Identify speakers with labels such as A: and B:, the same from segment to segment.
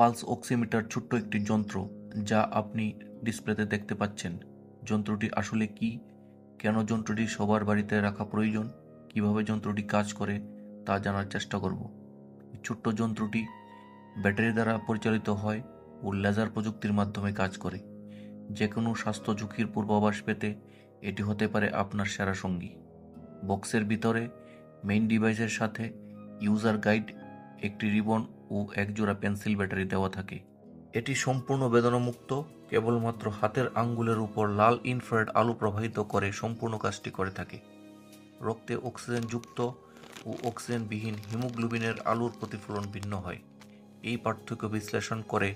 A: Pulse oximeter ছোট্ট একটি যন্ত্র যা আপনি ডিসপ্লেতে দেখতে পাচ্ছেন। যন্ত্রটি আসলে কি, কেন যন্ত্রটি সবার বাড়িতে রাখা প্রয়োজন, কিভাবে যন্ত্রটি কাজ করে তা জানার চেষ্টা করব। ছোট্ট যন্ত্রটি ব্যাটারি দ্বারা পরিচালিত হয় ও লেজার প্রযুক্তির মাধ্যমে কাজ করে। যে কোনো স্বাস্থ্য ঝুঁকির পূর্বাভাস পেতে এটি হতে পারে আপনার সেরা সঙ্গী। বক্সের ভিতরে মেইন ডিভাইসের সাথে ইউজার গাইড, একটি রিবন ও একজোড়া পেন্সিল ব্যাটারি দেওয়া থাকে। এটি সম্পূর্ণ বেদনামুক্ত, কেবলমাত্র হাতের আঙ্গুলের উপর লাল ইনফ্রারেড আলো প্রবাহিত করে সম্পূর্ণ কাজটি করে থাকে। রক্তে অক্সিজেনযুক্ত ও অক্সিজেনবিহীন হিমোগ্লোবিনের আলোর প্রতিফলন ভিন্ন হয়। এই পার্থক্য বিশ্লেষণ করে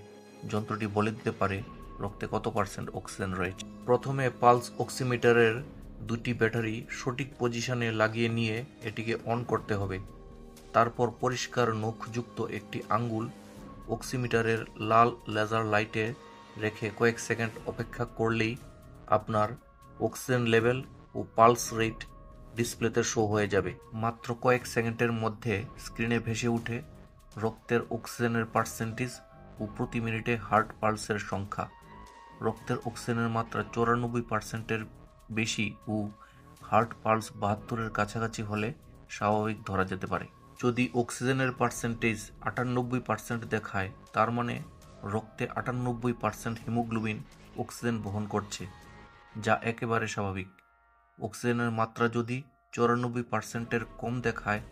A: যন্ত্রটি বলে দিতে পারে রক্তে কত পার্সেন্ট অক্সিজেন রয়েছে। প্রথমে পালস অক্সিমিটারের দুটি ব্যাটারি সঠিক পজিশনে লাগিয়ে নিয়ে এটিকে অন করতে হবে। তারপর পরিষ্কার নখযুক্ত একটি আঙ্গুল অক্সিমিটারের লাল লেজার লাইটে রেখে কয়েক সেকেন্ড অপেক্ষা করলেই আপনার অক্সিজেন লেভেল ও পালস রেট ডিসপ্লেতে শো হয়ে যাবে। মাত্র কয়েক সেকেন্ডের মধ্যে স্ক্রিনে ভেসে উঠে রক্তের অক্সিজেনের পার্সেন্টেজ ও প্রতি মিনিটে হার্ট পালসের সংখ্যা। রক্তের অক্সিজেনের মাত্রা 94%-এর বেশি ও হার্ট পালস 72-এর কাছাকাছি হলে স্বাভাবিক ধরা যেতে পারে। যদি অক্সিজেনের পার্সেন্টেজ 98% দেখায়, তার মানে রক্তে 98% হিমোগ্লোবিন অক্সিজেন বহন করছে, যা একেবারে স্বাভাবিক। অক্সিজেনের মাত্রা যদি 94%-এর কম দেখায়,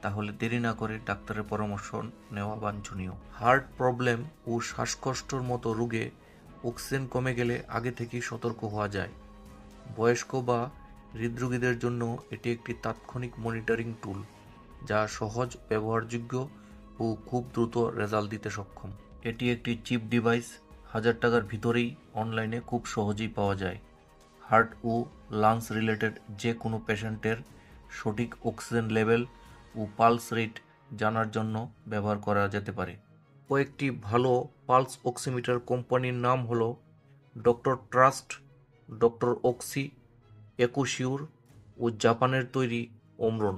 A: তাহলে দেরি না করে ডাক্তারের পরামর্শ নেওয়া বাঞ্ছনীয়। হার্ট প্রবলেম ও শ্বাসকষ্টর মতো রোগে অক্সিজেন কমে গেলে আগে থেকেই সতর্ক হওয়া যায়। বয়স্ক বা হৃদরোগীদের জন্য এটি একটি তাৎক্ষণিক মনিটরিং টুল, যা সহজ, ব্যবহারযোগ্য ও খুব দ্রুত রেজাল্ট দিতে সক্ষম। এটি একটি চিপ ডিভাইস, 1000 টাকার ভিতরেই অনলাইনে খুব সহজেই পাওয়া যায়। হার্ট ও লাংস রিলেটেড যে কোনো পেশেন্টের সঠিক অক্সিজেন লেভেল ও পালস রেট জানার জন্য ব্যবহার করা যেতে পারে। কয়েকটি ভালো পালস অক্সিমিটার কোম্পানির নাম হলো ডক্টর ট্রাস্ট, ডক্টর অক্সি, একুশিওর ও জাপানের তৈরি ওমরন।